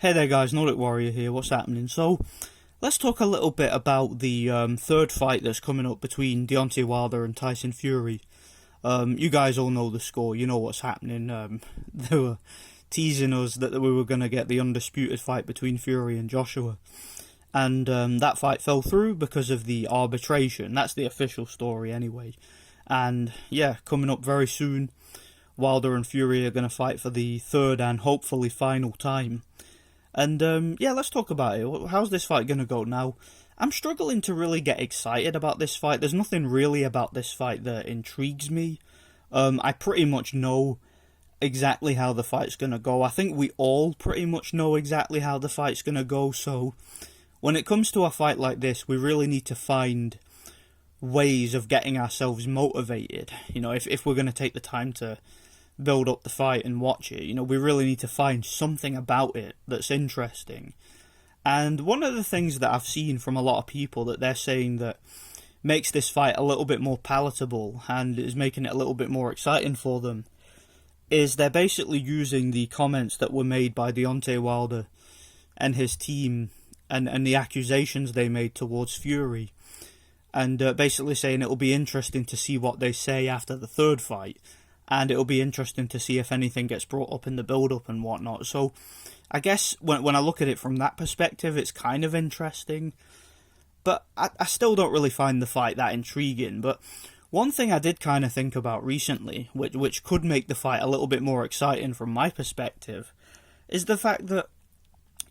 Hey there guys, Nordic Warrior here, what's happening? So, let's talk a little bit about the third fight that's coming up between Deontay Wilder and Tyson Fury. You guys all know the score, you know what's happening. They were teasing us that we were going to get the undisputed fight between Fury and Joshua. And that fight fell through because of the arbitration. That's the official story anyway. And yeah, coming up very soon, Wilder and Fury are going to fight for the third and hopefully final time. And yeah, let's talk about it. How's this fight going to go now? I'm struggling to really get excited about this fight. There's nothing really about this fight that intrigues me. I pretty much know exactly how the fight's going to go. I think we all pretty much know exactly how the fight's going to go. So when it comes to a fight like this, we really need to find ways of getting ourselves motivated. You know, if we're going to take the time to build up the fight and watch it, you know, we really need to find something about it that's interesting. And one of the things that I've seen from a lot of people that they're saying that makes this fight a little bit more palatable and is making it a little bit more exciting for them is they're basically using the comments that were made by Deontay Wilder and his team and the accusations they made towards Fury, and basically saying it'll be interesting to see what they say after the third fight. And it'll be interesting to see if anything gets brought up in the build-up and whatnot. So, I guess when I look at it from that perspective, it's kind of interesting. But I still don't really find the fight that intriguing. But one thing I did kind of think about recently, which could make the fight a little bit more exciting from my perspective, is the fact that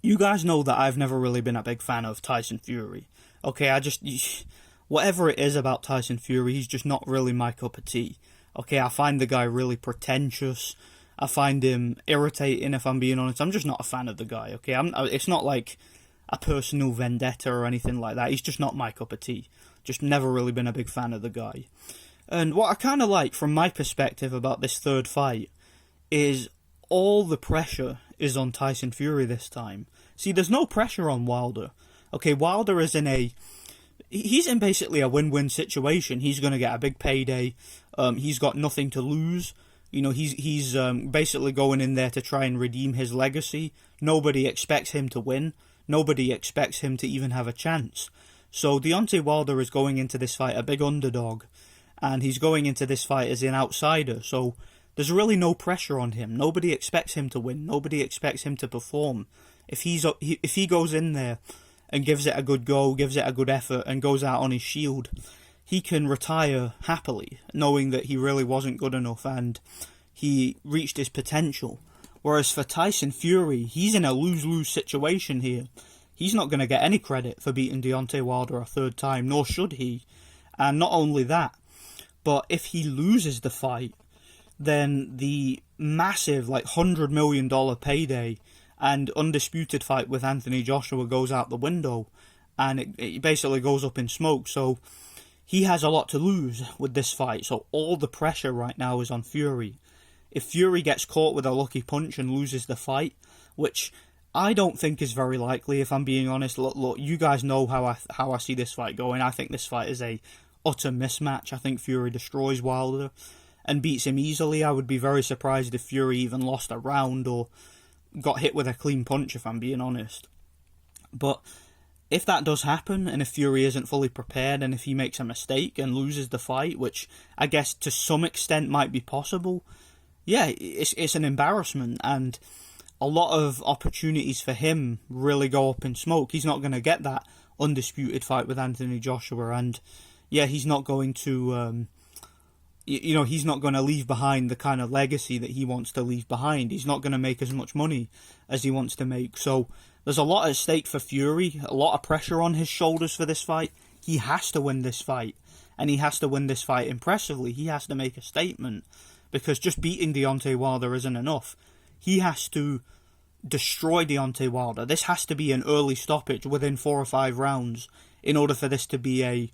you guys know that I've never really been a big fan of Tyson Fury. Okay, whatever it is about Tyson Fury, he's just not really my cup of tea. Okay, I find the guy really pretentious. I find him irritating, if I'm being honest. I'm just not a fan of the guy, okay? It's not like a personal vendetta or anything like that. He's just not my cup of tea. Just never really been a big fan of the guy. And what I kind of like, from my perspective, about this third fight is all the pressure is on Tyson Fury this time. See, there's no pressure on Wilder. Okay, Wilder is he's in basically a win-win situation. He's going to get a big payday. He's got nothing to lose. You know, he's basically going in there to try and redeem his legacy. Nobody expects him to win. Nobody expects him to even have a chance. So Deontay Wilder is going into this fight a big underdog, and he's going into this fight as an outsider. So there's really no pressure on him. Nobody expects him to win. Nobody expects him to perform. If he goes in there and gives it a good go, gives it a good effort, and goes out on his shield, he can retire happily, knowing that he really wasn't good enough and he reached his potential. Whereas for Tyson Fury, he's in a lose-lose situation here. He's not going to get any credit for beating Deontay Wilder a third time, nor should he. And not only that, but if he loses the fight, then the massive, $100 million payday and undisputed fight with Anthony Joshua goes out the window, and it basically goes up in smoke. So he has a lot to lose with this fight. So all the pressure right now is on Fury. If Fury gets caught with a lucky punch and loses the fight, which I don't think is very likely, if I'm being honest. Look, you guys know how I see this fight going. I think this fight is a utter mismatch. I think Fury destroys Wilder and beats him easily. I would be very surprised if Fury even lost a round or got hit with a clean punch, if I'm being honest. But if that does happen, and if Fury isn't fully prepared, and if he makes a mistake and loses the fight, which I guess to some extent might be possible, yeah, it's an embarrassment, and a lot of opportunities for him really go up in smoke. He's not going to get that undisputed fight with Anthony Joshua, and yeah, he's not going to he's not going to leave behind the kind of legacy that he wants to leave behind. He's not going to make as much money as he wants to make. So there's a lot at stake for Fury, a lot of pressure on his shoulders for this fight. He has to win this fight, and he has to win this fight impressively. He has to make a statement, because just beating Deontay Wilder isn't enough. He has to destroy Deontay Wilder. This has to be an early stoppage within 4 or 5 rounds in order for this to be a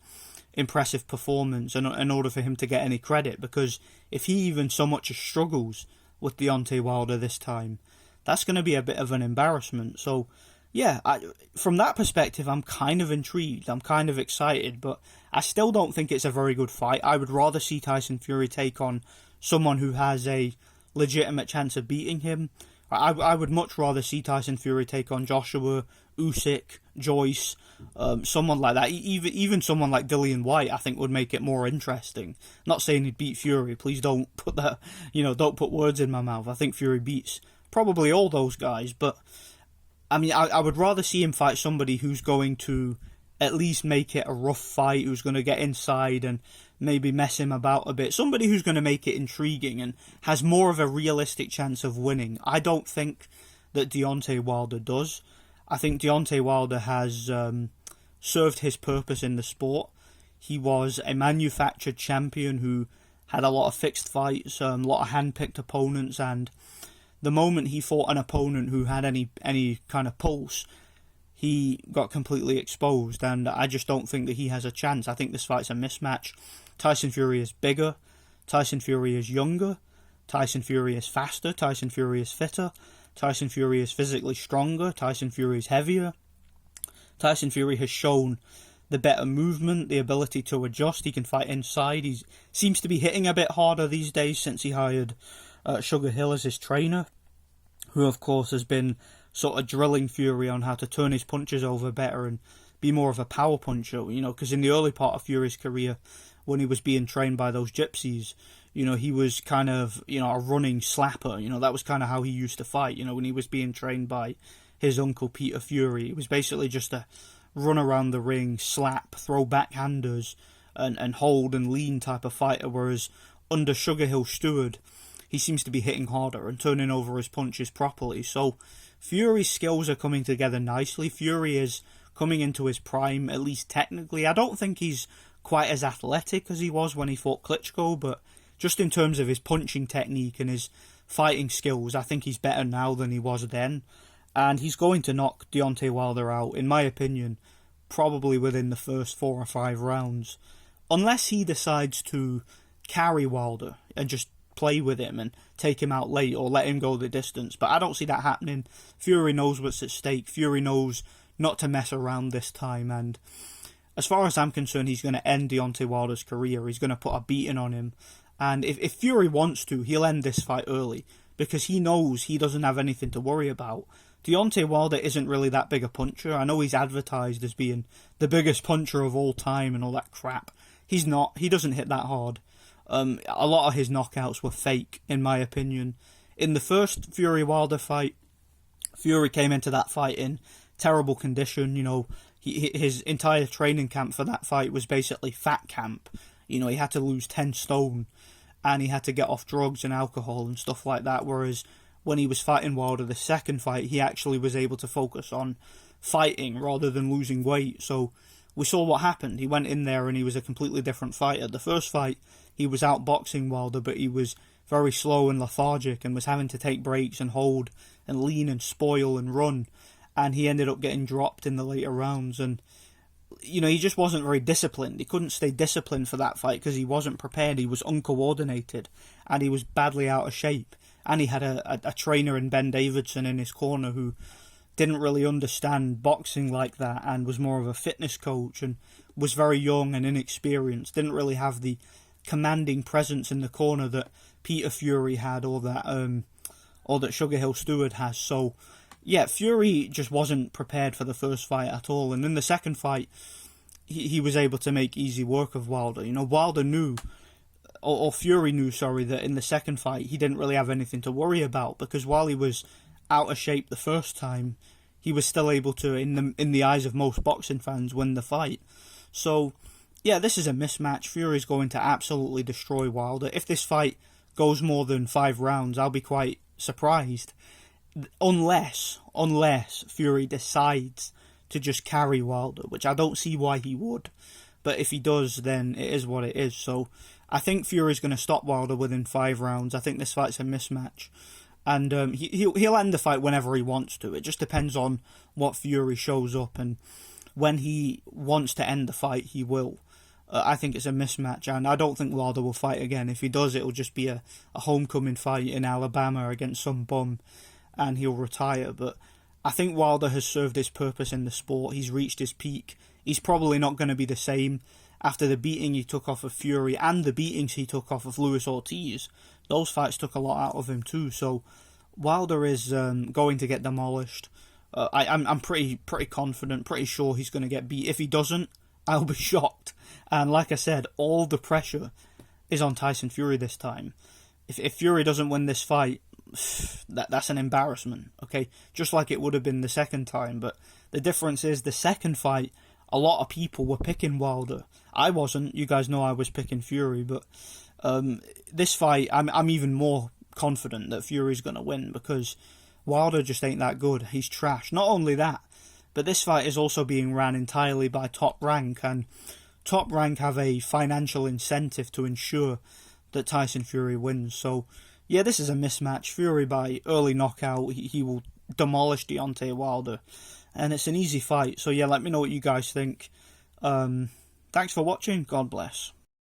impressive performance and in order for him to get any credit, because if he even so much as struggles with Deontay Wilder this time, that's going to be a bit of an embarrassment. So yeah, from that perspective, I'm kind of intrigued, I'm kind of excited, but I still don't think it's a very good fight. I would rather see Tyson Fury take on someone who has a legitimate chance of beating him, I would much rather see Tyson Fury take on Joshua, Usyk, Joyce, someone like that. Even someone like Dillian White, I think, would make it more interesting. Not saying he'd beat Fury. Please don't put that, don't put words in my mouth. I think Fury beats probably all those guys, but I mean, I would rather see him fight somebody who's going to at least make it a rough fight, who's going to get inside and maybe mess him about a bit. Somebody who's going to make it intriguing and has more of a realistic chance of winning. I don't think that Deontay Wilder does. I think Deontay Wilder has served his purpose in the sport. He was a manufactured champion who had a lot of fixed fights, a lot of hand-picked opponents, and the moment he fought an opponent who had any kind of pulse, he got completely exposed, and I just don't think that he has a chance. I think this fight's a mismatch. Tyson Fury is bigger, Tyson Fury is younger, Tyson Fury is faster, Tyson Fury is fitter, Tyson Fury is physically stronger, Tyson Fury is heavier. Tyson Fury has shown the better movement, the ability to adjust. He can fight inside. He seems to be hitting a bit harder these days since he hired Sugar Hill as his trainer, who of course has been sort of drilling Fury on how to turn his punches over better and be more of a power puncher, because in the early part of Fury's career, when he was being trained by those gypsies, he was kind of, a running slapper, that was kind of how he used to fight, when he was being trained by his uncle Peter Fury. It was basically just a run around the ring, slap, throw backhanders, and hold and lean type of fighter, whereas under Sugar Hill Stewart, he seems to be hitting harder and turning over his punches properly. So Fury's skills are coming together nicely. Fury is coming into his prime, at least technically. I don't think he's quite as athletic as he was when he fought Klitschko, but just in terms of his punching technique and his fighting skills, I think he's better now than he was then. And he's going to knock Deontay Wilder out, in my opinion, probably within the first 4 or 5 rounds. Unless he decides to carry Wilder and just play with him and take him out late or let him go the distance. But I don't see that happening. Fury knows what's at stake. Fury knows not to mess around this time. And as far as I'm concerned, he's going to end Deontay Wilder's career. He's going to put a beating on him. And if Fury wants to, he'll end this fight early because he knows he doesn't have anything to worry about. Deontay Wilder isn't really that big a puncher. I know he's advertised as being the biggest puncher of all time and all that crap. He's not. He doesn't hit that hard. A lot of his knockouts were fake, in my opinion. In the first Fury-Wilder fight, Fury came into that fight in terrible condition. His entire training camp for that fight was basically fat camp. He had to lose 10 stone, and he had to get off drugs and alcohol and stuff like that, whereas when he was fighting Wilder the second fight, he actually was able to focus on fighting rather than losing weight. So we saw what happened. He went in there and he was a completely different fighter. The first fight, he was outboxing Wilder, but he was very slow and lethargic and was having to take breaks and hold and lean and spoil and run. And he ended up getting dropped in the later rounds. And, he just wasn't very disciplined. He couldn't stay disciplined for that fight because he wasn't prepared. He was uncoordinated and he was badly out of shape. And he had a trainer in Ben Davidson in his corner who didn't really understand boxing like that and was more of a fitness coach and was very young and inexperienced. Didn't really have the commanding presence in the corner that Peter Fury had or that Sugar Hill Stewart has. So, yeah, Fury just wasn't prepared for the first fight at all. And in the second fight, he was able to make easy work of Wilder. Wilder knew... Or Fury knew, that in the second fight he didn't really have anything to worry about because while he was out of shape the first time, he was still able to, in the eyes of most boxing fans, win the fight. So, yeah, this is a mismatch. Fury's going to absolutely destroy Wilder. If this fight goes more than 5 rounds, I'll be quite surprised. Unless Fury decides to just carry Wilder, which I don't see why he would. But if he does, then it is what it is. So I think Fury's going to stop Wilder within 5 rounds. I think this fight's a mismatch. And he'll end the fight whenever he wants to. It just depends on what Fury shows up. And when he wants to end the fight, he will. I think it's a mismatch. And I don't think Wilder will fight again. If he does, it'll just be a homecoming fight in Alabama against some bum. And he'll retire. But I think Wilder has served his purpose in the sport. He's reached his peak. He's probably not going to be the same after the beating he took off of Fury and the beatings he took off of Luis Ortiz. Those fights took a lot out of him too. So Wilder is going to get demolished. I'm pretty confident, pretty sure he's going to get beat. If he doesn't, I'll be shocked. And like I said, all the pressure is on Tyson Fury this time. If Fury doesn't win this fight, that's an embarrassment, okay? Just like it would have been the second time. But the difference is the second fight, a lot of people were picking Wilder. I wasn't. You guys know I was picking Fury. But this fight, I'm even more confident that Fury's going to win because Wilder just ain't that good. He's trash. Not only that, but this fight is also being ran entirely by Top Rank, and Top Rank have a financial incentive to ensure that Tyson Fury wins. So, yeah, this is a mismatch. Fury by early knockout, he will demolish Deontay Wilder, and it's an easy fight. So, yeah, let me know what you guys think. Thanks for watching. God bless.